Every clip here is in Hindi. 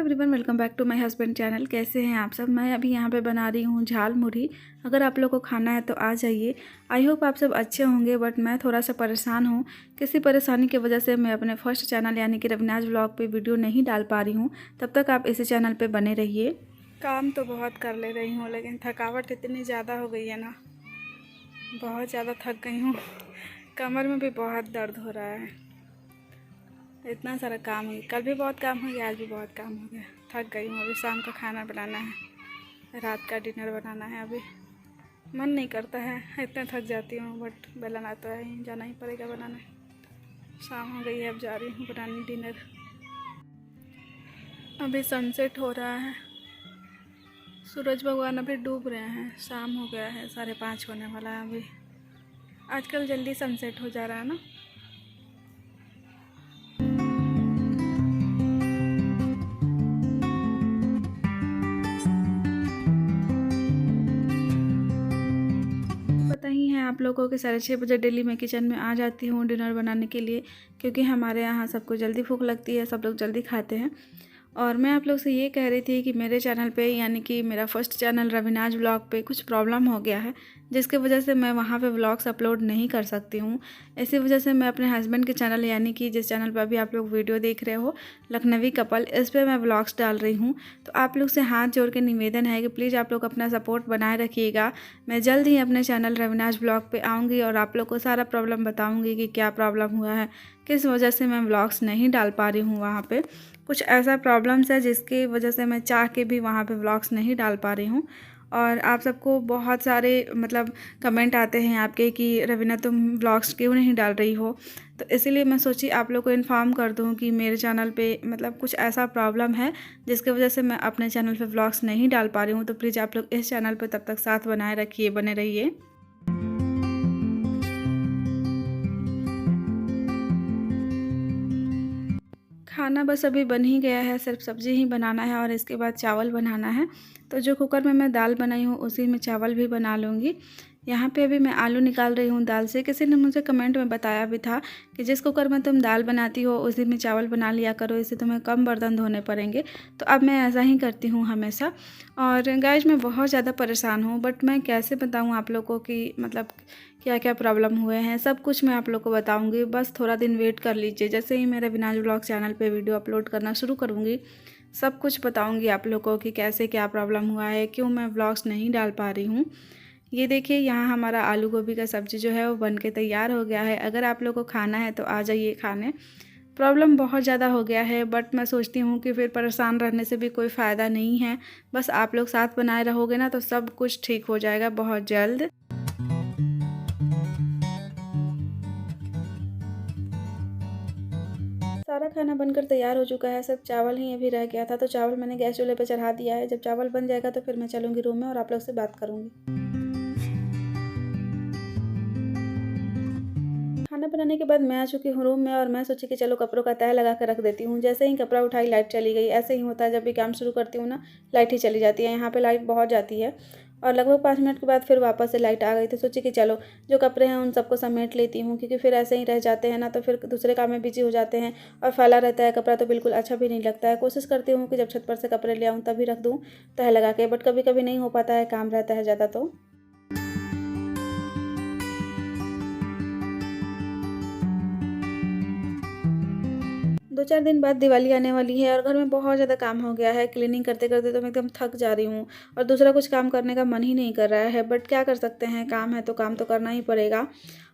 Everyone, welcome back to my husband channel. कैसे हैं आप सब। मैं अभी यहाँ पे बना रही हूँ झाल मुरही। अगर आप लोग को खाना है तो आ जाइए। आई होप आप सब अच्छे होंगे, बट मैं थोड़ा सा परेशान हूँ। किसी परेशानी की वजह से मैं अपने फर्स्ट चैनल यानी कि रविनाज व्लॉग पे वीडियो नहीं डाल पा रही हूँ। तब तक आप इसी चैनल पर बने रहिए। काम तो बहुत कर ले रही हूँ, लेकिन थकावट इतनी ज़्यादा हो गई है ना, बहुत ज़्यादा थक गई हूँ। कमर में भी बहुत दर्द हो रहा है। इतना सारा काम है, कल भी बहुत काम हो गया, आज भी बहुत काम हो गया। थक गई हूँ। अभी शाम का खाना बनाना है, रात का डिनर बनाना है। अभी मन नहीं करता है, इतना थक जाती हूँ, बट बनाना तो है ही, जाना ही पड़ेगा बनाने। शाम हो गई है, अब जा रही हूँ बनाने डिनर। अभी सनसेट हो रहा है, सूरज भगवान अभी डूब रहे हैं। शाम हो गया है, 5:30 होने वाला है अभी। आजकल जल्दी सनसेट हो जा रहा है ना। पता ही है आप लोगों को कि 6:30 बजे डेली मैं किचन में आ जाती हूँ डिनर बनाने के लिए, क्योंकि हमारे यहाँ सबको जल्दी भूख लगती है, सब लोग जल्दी खाते हैं। और मैं आप लोग से ये कह रही थी कि मेरे चैनल पे यानी कि मेरा फर्स्ट चैनल रविनाज व्लॉग पे कुछ प्रॉब्लम हो गया है, जिसकी वजह से मैं वहाँ पे व्लॉग्स अपलोड नहीं कर सकती हूँ। इसी वजह से मैं अपने हस्बैंड के चैनल यानी कि जिस चैनल पर अभी आप लोग वीडियो देख रहे हो, लखनवी कपल, इस पर मैं व्लॉग्स डाल रही हूँ। तो आप लोग से हाथ जोड़ के निवेदन है कि प्लीज़ आप लोग अपना सपोर्ट बनाए रखिएगा। मैं जल्द ही अपने चैनल रविनाज व्लॉग पे आऊँगी और आप लोग को सारा प्रॉब्लम बताऊँगी कि क्या प्रॉब्लम हुआ है, किस वजह से मैं व्लॉग्स नहीं डाल पा रही हूँ। वहाँ पे कुछ ऐसा प्रॉब्लम्स है जिसकी वजह से मैं चाह के भी वहाँ पे व्लॉग्स नहीं डाल पा रही हूँ। और आप सबको बहुत सारे कमेंट आते हैं आपके कि रवीना तुम व्लॉग्स क्यों नहीं डाल रही हो। तो इसीलिए मैं सोची आप लोग को इन्फॉर्म कर दूँ कि मेरे चैनल पे कुछ ऐसा प्रॉब्लम है जिसकी वजह से मैं अपने चैनल पे व्लॉग्स नहीं डाल पा रही हूँ। तो प्लीज़ आप लोग इस चैनल पे तब तक साथ बनाए रखिए, बने रहिए। खाना बस अभी बन ही गया है, सिर्फ सब्ज़ी ही बनाना है और इसके बाद चावल बनाना है। तो जो कुकर में मैं दाल बनाई हूँ उसी में चावल भी बना लूँगी। यहाँ पे अभी मैं आलू निकाल रही हूँ दाल से। किसी ने मुझे कमेंट में बताया भी था कि जिस कुकर में तुम दाल बनाती हो उसी में चावल बना लिया करो, इससे तुम्हें कम बर्तन धोने पड़ेंगे। तो अब मैं ऐसा ही करती हूँ हमेशा। और गाइस मैं बहुत ज़्यादा परेशान हूँ, बट मैं कैसे बताऊँ आप लोगों को कि क्या क्या प्रॉब्लम हुए हैं। सब कुछ मैं आप लोग को बताऊँगी, बस थोड़ा दिन वेट कर लीजिए। जैसे ही मेरे रविनाज व्लॉग चैनल पर वीडियो अपलोड करना शुरू करूँगी, सब कुछ बताऊँगी आप लोगों को कि कैसे क्या प्रॉब्लम हुआ है, क्यों मैं व्लॉग्स नहीं डाल पा रही हूँ। ये देखिए, यहाँ हमारा आलू गोभी का सब्ज़ी जो है वो बन के तैयार हो गया है। अगर आप लोग को खाना है तो आ जाइए खाने। प्रॉब्लम बहुत ज़्यादा हो गया है, बट मैं सोचती हूँ कि फिर परेशान रहने से भी कोई फ़ायदा नहीं है। बस आप लोग साथ बनाए रहोगे ना तो सब कुछ ठीक हो जाएगा बहुत जल्द। सारा खाना बनकर तैयार हो चुका है, सिर्फ चावल ही अभी रह गया था। तो चावल मैंने गैस चूल्हे पर चढ़ा दिया है। जब चावल बन जाएगा तो फिर मैं चलूँगी रूम में और आप लोग से बात करूँगी। खाना बनाने के बाद मैं आ चुकी हूँ रूम में और मैं सोची कि चलो कपड़ों का तह लगा कर रख देती हूँ। जैसे ही कपड़ा उठाई लाइट चली गई। ऐसे ही होता है, जब भी काम शुरू करती हूँ ना लाइट ही चली जाती है। यहाँ पे लाइट बहुत जाती है और लगभग 5 मिनट के बाद फिर वापस से लाइट आ गई। तो सोची कि चलो जो कपड़े हैं उन सबको समेट लेती हूँ, क्योंकि फिर ऐसे ही रह जाते हैं ना तो फिर दूसरे काम में बिजी हो जाते हैं और फैला रहता है कपड़ा, तो बिल्कुल अच्छा भी नहीं लगता है। कोशिश करती हूँ कि जब छत पर से कपड़े ले आऊँ तभी रख दूँ तह लगा के, बट कभी कभी नहीं हो पाता है, काम रहता है ज़्यादा। तो 2-4 दिन बाद दिवाली आने वाली है और घर में बहुत ज़्यादा काम हो गया है। क्लीनिंग करते करते तो मैं एकदम थक जा रही हूँ और दूसरा कुछ काम करने का मन ही नहीं कर रहा है, बट क्या कर सकते हैं, काम है तो काम तो करना ही पड़ेगा।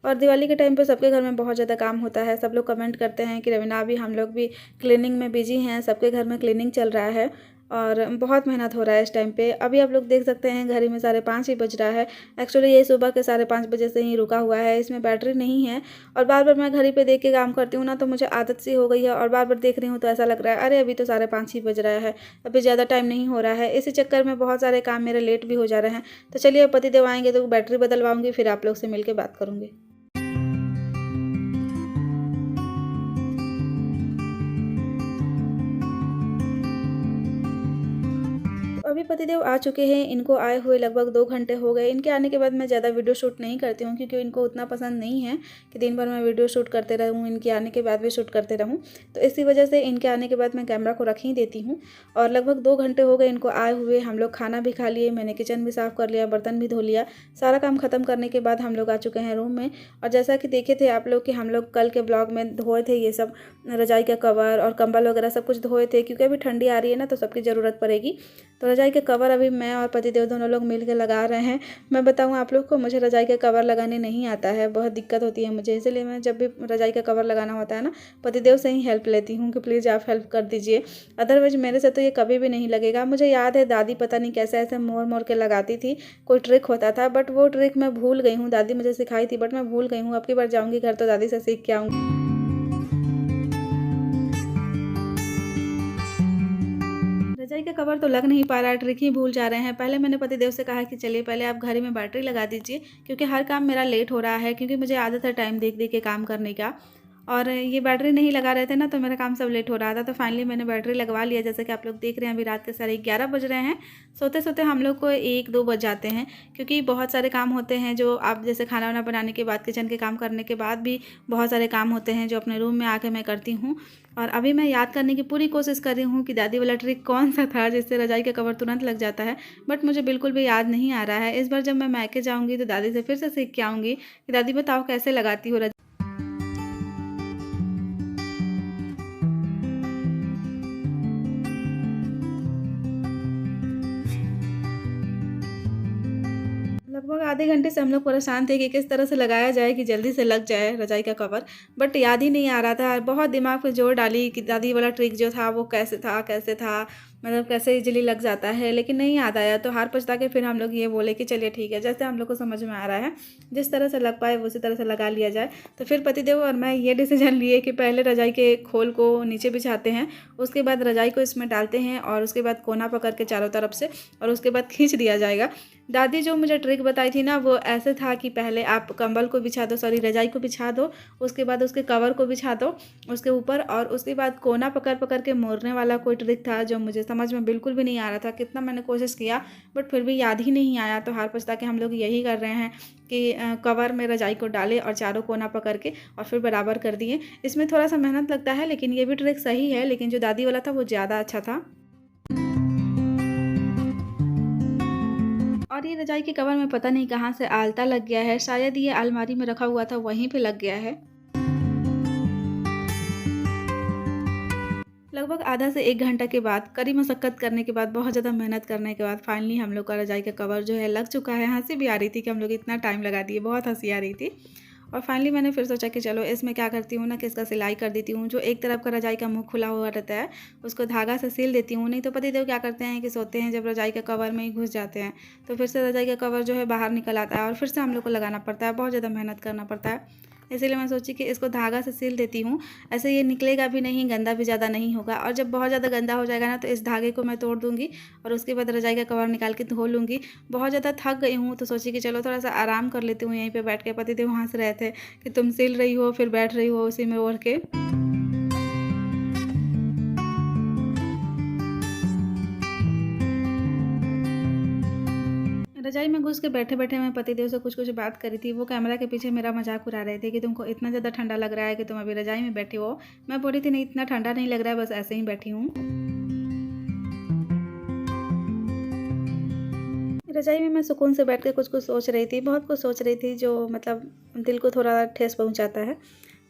और दिवाली के टाइम पे सबके घर में बहुत ज़्यादा काम होता है। सब लोग कमेंट करते हैं कि रवीना भी, हम लोग भी क्लीनिंग में बिजी हैं। सबके घर में क्लीनिंग चल रहा है और बहुत मेहनत हो रहा है इस टाइम पे। अभी आप लोग देख सकते हैं घड़ी में 5:30 ही बज रहा है। एक्चुअली ये सुबह के 5:30 बजे से ही रुका हुआ है, इसमें बैटरी नहीं है। और बार बार मैं घड़ी पे देख के काम करती हूँ ना तो मुझे आदत सी हो गई है और बार बार देख रही हूँ तो ऐसा लग रहा है अरे अभी तो 5:30 ही बज रहा है, अभी ज़्यादा टाइम नहीं हो रहा है। इसी चक्कर में बहुत सारे काम मेरे लेट भी हो जा रहे हैं। तो चलिए पतिदेव आएंगे तो बैटरी बदलवाऊंगी, फिर आप लोग से मिल के बात करूँगी। अभी पतिदेव आ चुके हैं, इनको आए हुए लगभग 2 घंटे हो गए। इनके आने के बाद मैं ज़्यादा वीडियो शूट नहीं करती हूँ क्योंकि इनको उतना पसंद नहीं है कि दिन भर मैं वीडियो शूट करते रहूँ, इनके आने के बाद भी शूट करते रहूँ। तो इसी वजह से इनके आने के बाद मैं कैमरा को रख ही देती हूँ। और लगभग 2 घंटे हो गए इनको आए हुए। हम लोग खाना भी खा लिए, मैंने किचन भी साफ़ कर लिया, बर्तन भी धो लिया। सारा काम ख़त्म करने के बाद हम लोग आ चुके हैं रूम में। और जैसा कि देखे थे आप लोग कि हम लोग कल के ब्लॉग में धोए थे ये सब रजाई का कवर और कंबल वगैरह सब कुछ धोए थे, क्योंकि अभी ठंडी आ रही है ना तो सबकी ज़रूरत पड़ेगी। तो रजाई के कवर अभी मैं और पतिदेव दोनों लोग मिल के लगा रहे हैं। मैं बताऊं आप लोग को, मुझे रजाई के कवर लगाने नहीं आता है, बहुत दिक्कत होती है मुझे। इसलिए मैं जब भी रजाई का कवर लगाना होता है ना, पतिदेव से ही हेल्प लेती हूँ कि प्लीज़ आप हेल्प कर दीजिए। अदरवाइज मेरे से तो ये कभी भी नहीं लगेगा। मुझे याद है दादी पता नहीं कैसे ऐसे मोड़ मोड़ के लगाती थी, कोई ट्रिक होता था, बट वो ट्रिक मैं भूल गई हूँ। दादी मुझे सिखाई थी बट मैं भूल गई हूँ। अब की बार जाऊँगी घर तो दादी से सीख के आऊँगी। रजाई का कवर तो लग नहीं पा रहा है, ट्रिक ही भूल जा रहे हैं। पहले मैंने पतिदेव से कहा कि चलिए पहले आप घर ही में बैटरी लगा दीजिए, क्योंकि हर काम मेरा लेट हो रहा है, क्योंकि मुझे आदत है टाइम देख देख के काम करने का। और ये बैटरी नहीं लगा रहे थे ना तो मेरा काम सब लेट हो रहा था। तो फाइनली मैंने बैटरी लगवा लिया। जैसे कि आप लोग देख रहे हैं अभी रात के 11:30 बज रहे हैं। सोते सोते हम लोग को 1-2 बज जाते हैं, क्योंकि बहुत सारे काम होते हैं जो आप जैसे खाना वाना बनाने के बाद, किचन के काम करने के बाद भी बहुत सारे काम होते हैं जो अपने रूम में आके मैं करती हूँ। और अभी मैं याद करने की पूरी कोशिश कर रही हूँ कि दादी वाला ट्रिक कौन सा था जिससे रजाई का कवर तुरंत लग जाता है, बट मुझे बिल्कुल भी याद नहीं आ रहा है। इस बार जब मैं मायके जाऊँगी तो दादी से फिर से सीख के आऊँगी कि दादी बताओ कैसे लगाती हो। लगभग आधे घंटे से हम लोग परेशान थे कि किस तरह से लगाया जाए कि जल्दी से लग जाए रजाई का कवर, बट याद ही नहीं आ रहा था। बहुत दिमाग पे जोर डाली कि दादी वाला ट्रिक जो था वो कैसे था, मतलब कैसे इजीली लग जाता है, लेकिन नहीं याद आया। तो हार पछता के फिर हम लोग ये बोले कि चलिए ठीक है, जैसे हम लोग को समझ में आ रहा है जिस तरह से लग पाए उसी तरह से लगा लिया जाए। तो फिर पतिदेव और मैं ये डिसीजन लिए कि पहले रजाई के खोल को नीचे बिछाते हैं, उसके बाद रजाई को इसमें डालते हैं और उसके बाद कोना पकड़ के चारों तरफ से, और उसके बाद खींच दिया जाएगा। दादी जो मुझे ट्रिक बताई थी ना वो ऐसे था कि पहले आप कंबल को बिछा दो, सॉरी रजाई को बिछा दो, उसके बाद उसके कवर को बिछा दो उसके ऊपर, और उसके बाद कोना पकड़ पकड़ के मोड़ने वाला कोई ट्रिक था जो मुझे समझ में बिल्कुल भी नहीं आ रहा था। कितना मैंने कोशिश किया बट फिर भी याद ही नहीं आया। तो हार पछता के हम लोग यही कर रहे हैं कि कवर में रजाई को डाले और चारों कोना पकड़ के और फिर बराबर कर दिए। इसमें थोड़ा सा मेहनत लगता है, लेकिन ये भी ट्रिक सही है, लेकिन जो दादी वाला था वो ज़्यादा अच्छा था। और ये रजाई के कवर में पता नहीं कहाँ से आलता लग गया है, शायद ये अलमारी में रखा हुआ था वहीं पे लग गया है। लगभग आधा से 1 घंटा के बाद, कड़ी मशक्कत करने के बाद, बहुत ज़्यादा मेहनत करने के बाद फाइनली हम लोग का रजाई का कवर जो है लग चुका है। हंसी भी आ रही थी कि हम लोग इतना टाइम लगा दिए, बहुत हंसी आ रही थी। और फाइनली मैंने फिर सोचा कि चलो इसमें क्या करती हूँ ना कि इसका सिलाई कर देती हूँ। जो एक तरफ का रजाई का मुँह खुला हुआ रहता है उसको धागा से सिल देती हूँ। नहीं तो पतिदेव क्या करते हैं कि सोते हैं जब रजाई के कवर में ही घुस जाते हैं, तो फिर से रजाई का कवर जो है बाहर निकल आता है और फिर से हम लोग को लगाना पड़ता है, बहुत ज़्यादा मेहनत करना पड़ता है। इसीलिए मैं सोची कि इसको धागा से सिल देती हूँ, ऐसे ये निकलेगा भी नहीं, गंदा भी ज़्यादा नहीं होगा। और जब बहुत ज़्यादा गंदा हो जाएगा ना तो इस धागे को मैं तोड़ दूँगी और उसके बाद रजाई का कवर निकाल के धो लूँगी। बहुत ज़्यादा थक गई हूँ तो सोची कि चलो थोड़ा सा आराम कर लेती हूँ यहीं पे बैठ के। पतिदेव हंस रहे थे कि तुम सिल रही हो फिर बैठ रही हो उसी में ओढ़ के। रजाई में घुस के बैठे बैठे मैं पतिदेव से कुछ कुछ बात करी थी। वो कैमरा के पीछे मेरा मजाक उड़ा रहे थे कि तुमको इतना ज़्यादा ठंडा लग रहा है कि तुम अभी रजाई में बैठी हो। मैं बोली थी नहीं, इतना ठंडा नहीं लग रहा है, बस ऐसे ही बैठी हूँ। रजाई में मैं सुकून से बैठ के कुछ कुछ सोच रही थी, बहुत कुछ सोच रही थी जो मतलब दिल को थोड़ा ठेस पहुंचाता है।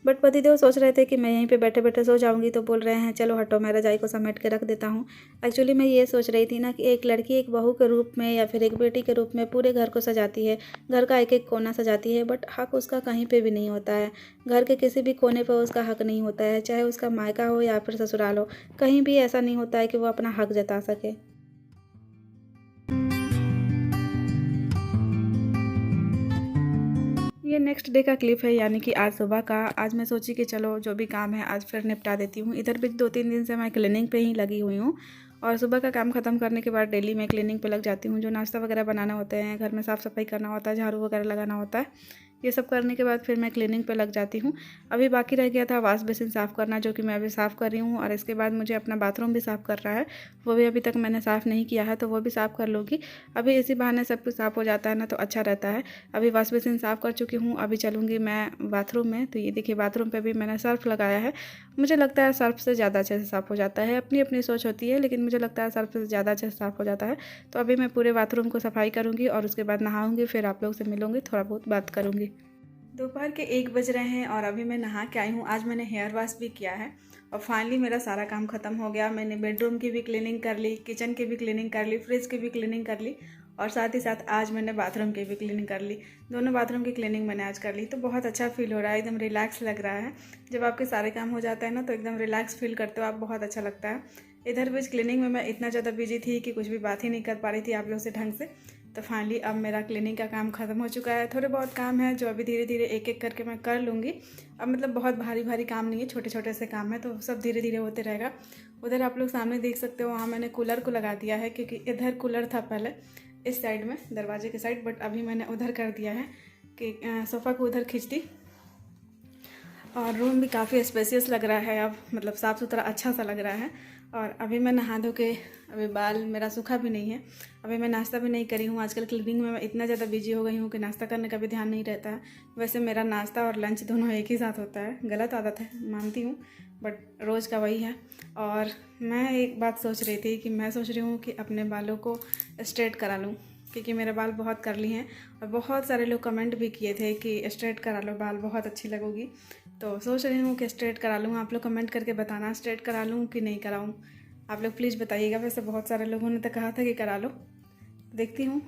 बट पतिदेव सोच रहे थे कि मैं यहीं पे बैठे बैठे सो जाऊंगी, तो बोल रहे हैं चलो हटो मैं रजाई को समेट के रख देता हूँ। एक्चुअली मैं ये सोच रही थी ना कि एक लड़की एक बहू के रूप में या फिर एक बेटी के रूप में पूरे घर को सजाती है, घर का एक एक कोना सजाती है, बट हक उसका कहीं पे भी नहीं होता है। घर के किसी भी कोने पर उसका हक नहीं होता है, चाहे उसका मायका हो या फिर ससुराल हो, कहीं भी ऐसा नहीं होता है कि वो अपना हक जता सके। ये नेक्स्ट डे का क्लिप है, यानी कि आज सुबह का। आज मैं सोची कि चलो जो भी काम है आज फिर निपटा देती हूँ। इधर भी 2-3 दिन से मैं क्लीनिंग पे ही लगी हुई हूँ, और सुबह का काम ख़त्म करने के बाद डेली मैं क्लीनिंग पे लग जाती हूँ। जो नाश्ता वगैरह बनाना होते हैं, घर में साफ़ सफाई करना होता है, झाड़ू वगैरह लगाना होता है, ये सब करने के बाद फिर मैं क्लीनिंग पे लग जाती हूँ। अभी बाकी रह गया था वॉश बेसिन साफ़ करना, जो कि मैं अभी साफ़ कर रही हूँ। और इसके बाद मुझे अपना बाथरूम भी साफ़ कर रहा है, वो भी अभी तक मैंने साफ़ नहीं किया है, तो वो भी साफ़ कर लूँगी। अभी इसी बहाने सब कुछ साफ़ हो जाता है ना, तो अच्छा रहता है। अभी वॉश बेसिन साफ़ कर चुकी हूँ, अभी चलूँगी मैं बाथरूम में। तो ये देखिए बाथरूम पे भी मैंने सर्फ़ लगाया है। मुझे लगता है सर्फ़ से ज़्यादा अच्छे से साफ़ हो जाता है, अपनी अपनी सोच होती है, लेकिन मुझे लगता है सर्फ़ से ज़्यादा अच्छे से साफ़ हो जाता है। तो अभी मैं पूरे बाथरूम को सफाई करूँगी और उसके बाद नहाऊँगी, फिर आप लोग से मिलूँगी, थोड़ा बहुत बात करूँगी। दोपहर के 1 बज रहे हैं और अभी मैं नहा के आई हूँ। आज मैंने हेयर वॉश भी किया है और फाइनली मेरा सारा काम ख़त्म हो गया। मैंने बेडरूम की भी क्लीनिंग कर ली, किचन की भी क्लीनिंग कर ली, फ्रिज की भी क्लीनिंग कर ली और साथ ही साथ आज मैंने बाथरूम की भी क्लीनिंग कर ली। दोनों बाथरूम की क्लीनिंग मैंने आज कर ली, तो बहुत अच्छा फील हो रहा है, एकदम रिलैक्स लग रहा है। जब आपके सारे काम हो जाते हैं ना, तो एकदम रिलैक्स फील करते हो आप, बहुत अच्छा लगता है। इधर बीच क्लीनिंग में मैं इतना ज़्यादा बिजी थी कि कुछ भी बात ही नहीं कर पा रही थी आप लोग से ढंग से। तो फाइनली अब मेरा क्लीनिंग का काम ख़त्म हो चुका है। थोड़े बहुत काम है जो अभी धीरे धीरे एक एक करके मैं कर लूँगी। अब मतलब बहुत भारी भारी काम नहीं है, छोटे छोटे से काम है, तो सब धीरे धीरे होते रहेगा। उधर आप लोग सामने देख सकते हो, वहाँ मैंने कूलर को लगा दिया है, क्योंकि इधर कूलर था पहले इस साइड में, दरवाजे के साइड, बट अभी मैंने उधर कर दिया है कि सोफ़ा को उधर खींच दी। और रूम भी काफ़ी स्पेसियस लग रहा है अब, मतलब साफ़ सुथरा अच्छा सा लग रहा है। और अभी मैं नहा धो के, अभी बाल मेरा सूखा भी नहीं है, अभी मैं नाश्ता भी नहीं करी हूँ। आजकल क्लीनिंग में मैं इतना ज़्यादा बिजी हो गई हूँ कि नाश्ता करने का भी ध्यान नहीं रहता है। वैसे मेरा नाश्ता और लंच दोनों एक ही साथ होता है, गलत आदत है मानती हूँ, बट रोज़ का वही है। और मैं एक बात सोच रही थी कि मैं सोच रही हूँ कि अपने बालों को स्ट्रेट करा लूँ, क्योंकि मेरे बाल बहुत कर्ली हैं और बहुत सारे लोग कमेंट भी किए थे कि स्ट्रेट करा लो, बाल बहुत अच्छी लगोगी। तो सोच रही हूँ कि स्ट्रेट करा लूँ। आप लोग कमेंट करके बताना स्ट्रेट करा लूँ कि नहीं कराऊँ, आप लोग प्लीज़ बताइएगा। वैसे बहुत सारे लोगों ने तो कहा था कि करा लो, देखती हूँ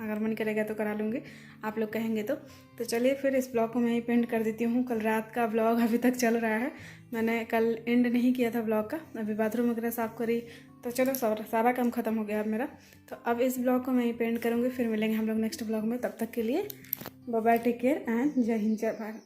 अगर मन करेगा तो करा लूँगी, आप लोग कहेंगे तो चलिए फिर इस ब्लॉग को मैं ही पेंड कर देती हूँ। कल रात का ब्लॉग अभी तक चल रहा है, मैंने कल एंड नहीं किया था ब्लॉग का। अभी बाथरूम वगैरह साफ़ करी, तो चलो सारा काम ख़त्म हो गया अब मेरा। तो अब इस ब्लॉग को मैं ही पेंड करूँगी, फिर मिलेंगे हम लोग नेक्स्ट ब्लॉग में। तब तक के लिए bye bye, take care and जय हिंद जय भारत।